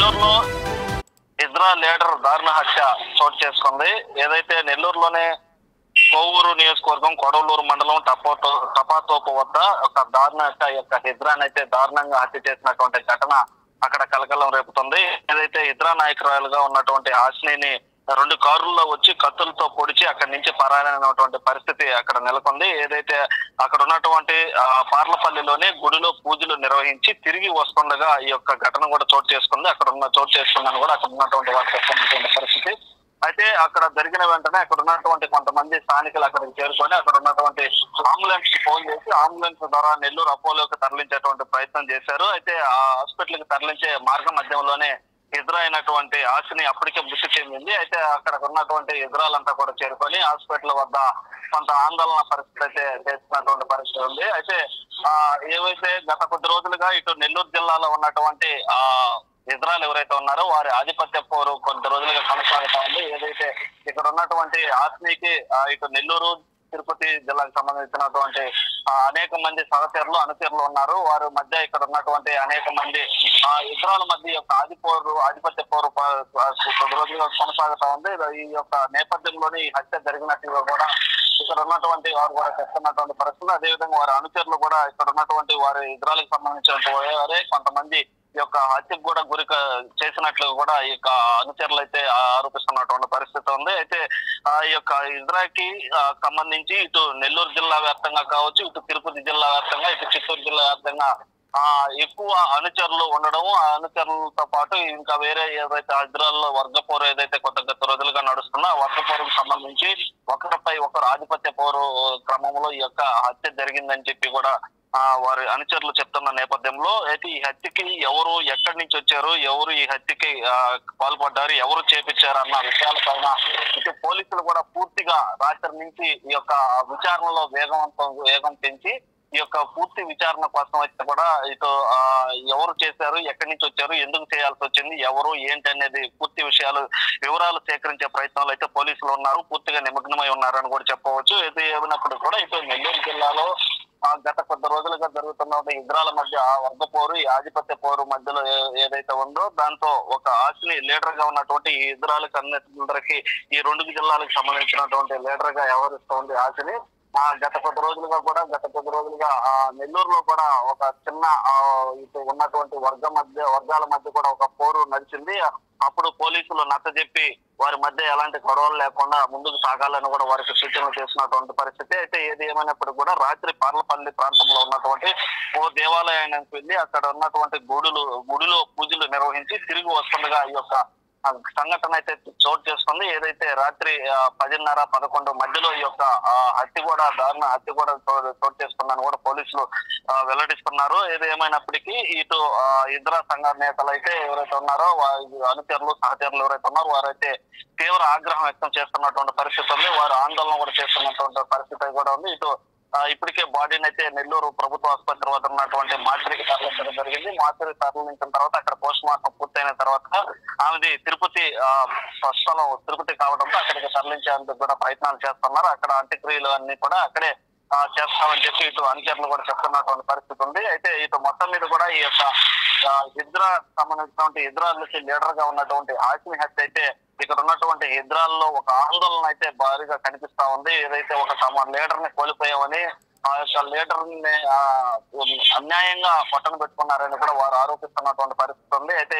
నెల్లూరులో ఇజ్రా లీడర్ దారుణ హత్య చోటు చేసుకుంది. ఏదైతే నెల్లూరులోనే కోవూరు నియోజకవర్గం కొడవలూరు మండలం టపాతోపు వద్ద ఒక దారుణ హత్య యొక్క హిజ్రాన్ అయితే దారుణంగా హత్య చేసినటువంటి ఘటన అక్కడ కలకలం రేపుతుంది. ఏదైతే హిజ్రా నాయకురాలుగా ఉన్నటువంటి హాసినిని 2 కారుల్లో వచ్చి కత్తులతో పొడిచి అక్కడి నుంచి పరారైనటువంటి పరిస్థితి అక్కడ నెలకొంది. ఏదైతే అక్కడ ఉన్నటువంటి పార్లపల్లిలోనే గుడిలో పూజలు నిర్వహించి తిరిగి వస్తుండగా ఈ యొక్క ఘటన కూడా చోటు చేసుకుంది. అక్కడ ఉన్నటువంటి వారు చెప్తున్నటువంటి పరిస్థితి. అయితే అక్కడ జరిగిన వెంటనే అక్కడ ఉన్నటువంటి కొంతమంది స్థానికులు అక్కడికి చేరుకొని అక్కడ ఉన్నటువంటి అంబులెన్స్ కి ఫోన్ చేసి అంబులెన్స్ ద్వారా నెల్లూరు అపోలోకి తరలించేటువంటి ప్రయత్నం చేశారు. అయితే ఆ హాస్పిటల్ కి తరలించే మార్గ మధ్యంలోనే హిజ్రా అయినటువంటి హాసిని అప్పటికే మృతి చెందింది. అయితే అక్కడ ఉన్నటువంటి హిజ్రాలంతా కూడా చేరుకొని హాస్పిటల్ వద్ద కొంత ఆందోళన పరిస్థితి అయితే చేస్తున్నటువంటి పరిస్థితి ఉంది. అయితే ఏవైతే గత కొద్ది రోజులుగా ఇటు నెల్లూరు జిల్లాలో ఉన్నటువంటి హిజ్రాలు ఎవరైతే ఉన్నారో వారి ఆధిపత్య పోరు కొద్ది రోజులుగా కొనసాగుతా ఉంది. ఏదైతే ఇక్కడ ఉన్నటువంటి హాసినికి ఇటు నెల్లూరు తిరుపతి జిల్లాకు సంబంధించినటువంటి అనేక మంది సహచరులు అనుచరులు ఉన్నారు. వారి మధ్య ఇక్కడ ఉన్నటువంటి అనేక మంది హిజ్రాల మధ్య యొక్క ఆధిపత్య పోరు కొద్ది రోజులుగా కొనసాగుతా ఉంది. ఈ యొక్క నేపథ్యంలోని ఈ హత్య జరిగినట్టుగా కూడా ఇక్కడ ఉన్నటువంటి వారు కూడా చెప్తున్నటువంటి పరిస్థితులు. అదేవిధంగా వారి అనుచరులు కూడా ఇక్కడ ఉన్నటువంటి వారి హిజ్రాలకు సంబంధించినటువంటి వారే కొంతమంది ఈ యొక్క హత్యకు కూడా గురి చేసినట్లు కూడా ఈ యొక్క అనుచరులు అయితే ఆరోపిస్తున్నటువంటి పరిస్థితి ఉంది. అయితే ఈ యొక్క హిజ్రాకి సంబంధించి ఇటు నెల్లూరు జిల్లా వ్యాప్తంగా కావచ్చు, ఇటు తిరుపతి జిల్లా వ్యాప్తంగా, ఇటు చిత్తూరు జిల్లా వ్యాప్తంగా ఎక్కువ అనుచరులు ఉండడం, ఆ అనుచరులతో పాటు ఇంకా వేరే ఏదైతే హిజ్రాల్లో వర్గపోరు ఏదైతే గత రోజులుగా నడుస్తుందో ఆ వర్గపోరుకు సంబంధించి ఒకరిపై ఒకరు ఆధిపత్య పోరు క్రమంలో ఈ యొక్క హత్య జరిగిందని చెప్పి కూడా వారి అనుచరులు చెప్తున్న నేపథ్యంలో అయితే ఈ హత్యకి ఎవరు ఎక్కడి నుంచి వచ్చారు, ఎవరు ఈ హత్యకి పాల్పడ్డారు, ఎవరు చేపించారు అన్న విషయాలపైన ఇటు పోలీసులు కూడా పూర్తిగా రాత్రి నుంచి ఈ యొక్క విచారణలో వేగం పెంచి ఈ యొక్క పూర్తి విచారణ కోసం అయితే కూడా ఇటు ఎవరు చేశారు, ఎక్కడి నుంచి వచ్చారు, ఎందుకు చేయాల్సి వచ్చింది, ఎవరు ఏంటి అనేది పూర్తి వివరాలు సేకరించే ప్రయత్నాలు అయితే పోలీసులు ఉన్నారు, పూర్తిగా నిమగ్నమై ఉన్నారని కూడా చెప్పవచ్చు. ఇది ఏమైనప్పుడు కూడా ఇటు నెల్లూరు జిల్లాలో గత కొద్ది రోజులుగా జరుగుతున్న హిజ్రాల మధ్య వర్గపోరు, ఈ ఆధిపత్య పోరు మధ్యలో ఏదైతే ఉందో దాంతో ఒక హాసిని లీడర్ గా ఉన్నటువంటి ఈ హిజ్రాలకు అందరికీ ఈ 2 జిల్లాలకు సంబంధించినటువంటి లీడర్ గా వ్యవహరిస్తోంది హాసిని. గత కొద్ది రోజులుగా నెల్లూరులో కూడా ఒక చిన్న ఇటు ఉన్నటువంటి వర్గాల మధ్య కూడా ఒక పోరు నడిచింది. అప్పుడు పోలీసులు నచ్చజెప్పి వారి మధ్య ఎలాంటి గొడవలు లేకుండా ముందుకు సాగాలని కూడా వారికి సూచనలు చేసినటువంటి పరిస్థితి. అయితే ఏది ఏమైనప్పుడు కూడా రాత్రి పార్లపల్లి ప్రాంతంలో ఉన్నటువంటి ఓ దేవాలయానికి వెళ్ళి అక్కడ ఉన్నటువంటి గుడిలో పూజలు నిర్వహించి తిరిగి వస్తుండగా ఈ యొక్క సంఘటన అయితే చోటు చేసుకుంది. ఏదైతే రాత్రి 10:30-11 మధ్యలో ఈ యొక్క దారుణ హత్య కూడా చోటు చేసుకుందని కూడా పోలీసులు వెల్లడిస్తున్నారు. ఏది ఏమైనప్పటికీ ఇటు హిజ్రా సంఘ నేతలు అయితే ఎవరైతే ఉన్నారో అనుచరులు సహచరులు ఎవరైతే ఉన్నారో వారైతే తీవ్ర ఆగ్రహం వ్యక్తం చేస్తున్నటువంటి పరిస్థితి ఉంది. వారు ఆందోళన కూడా చేస్తున్నటువంటి పరిస్థితి కూడా ఉంది. ఇటు ఇప్పటికే బాడీని అయితే నెల్లూరు ప్రభుత్వ ఆసుపత్రి వద్ద ఉన్నటువంటి మార్చికి తరలించడం జరిగింది. మార్చి తరలించిన తర్వాత అక్కడ పోస్ట్ మార్టం పూర్తయిన తర్వాత ఆమెది తిరుపతి కావడంతో అక్కడికి తరలించేందుకు కూడా ప్రయత్నాలు చేస్తున్నారు. అక్కడ అంత్యక్రియలు అన్ని కూడా అక్కడే చేస్తామని చెప్పి ఇటు అనుచరులు కూడా చెప్తున్నటువంటి పరిస్థితి ఉంది. అయితే ఇటు మొత్తం మీద కూడా ఈ యొక్క హిజ్రా సంబంధించినటువంటి హిజ్రాలకి లీడర్ గా ఉన్నటువంటి హాసిని హత్య అయితే ఇక్కడ ఉన్నటువంటి హిజ్రాల్లో ఒక ఆందోళన అయితే భారీగా కనిపిస్తా ఉంది. ఏదైతే తమ లీడర్ ని కోల్పోయామని ఆ యొక్క లీడర్ ని అన్యాయంగా పట్టణ పెట్టుకున్నారని కూడా వారు ఆరోపిస్తున్నటువంటి పరిస్థితి ఉంది. అయితే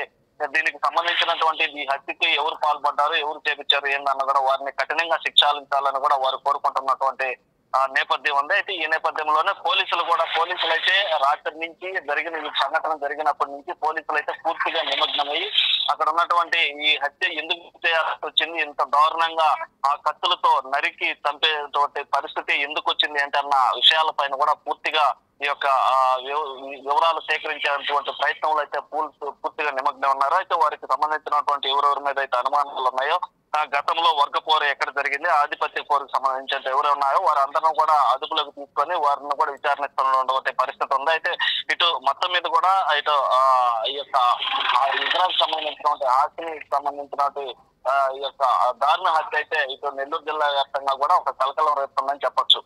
దీనికి సంబంధించినటువంటి ఈ హత్యకి ఎవరు పాల్పడ్డారు, ఎవరు చేపించారు ఏందన్న కూడా వారిని కఠినంగా శిక్షాలించాలని కూడా వారు కోరుకుంటున్నటువంటి నేపథ్యం ఉంది. అయితే ఈ నేపథ్యంలోనే పోలీసులు అయితే రాత్రి నుంచి ఈ సంఘటన జరిగినప్పటి నుంచి పోలీసులు అయితే పూర్తిగా నిమగ్నమయ్యి అక్కడ ఉన్నటువంటి ఈ హత్య ఎందుకు చేయాల్సి వచ్చింది, ఇంత దారుణంగా ఆ కత్తులతో నరికి చంపేటువంటి పరిస్థితి ఎందుకు వచ్చింది ఏంటన్న విషయాలపైన కూడా పూర్తిగా ఈ యొక్క వివరాలు సేకరించేటువంటి ప్రయత్నంలో అయితే పూర్తిగా నిమగ్నం ఉన్నారు. అయితే వారికి సంబంధించినటువంటి ఎవరెవరి మీద అయితే అనుమానాలు ఉన్నాయో గతంలో వర్గపోరు ఎక్కడ జరిగింది, ఆధిపత్య పోరుకు సంబంధించిన ఎవరు ఉన్నాయో వారందరూ కూడా అదుపులోకి తీసుకొని వారిని కూడా విచారణిస్తున్నటువంటి పరిస్థితి ఉంది. అయితే ఇటు మొత్తం మీద కూడా ఇటు ఈ యొక్క ఇజ్రాకు సంబంధించినటువంటి హాసినికి సంబంధించినటువంటి ఈ యొక్క దారుణ హత్య అయితే ఇటు నెల్లూరు జిల్లా వ్యాప్తంగా కూడా ఒక కలకలం రేపుతుందని చెప్పొచ్చు.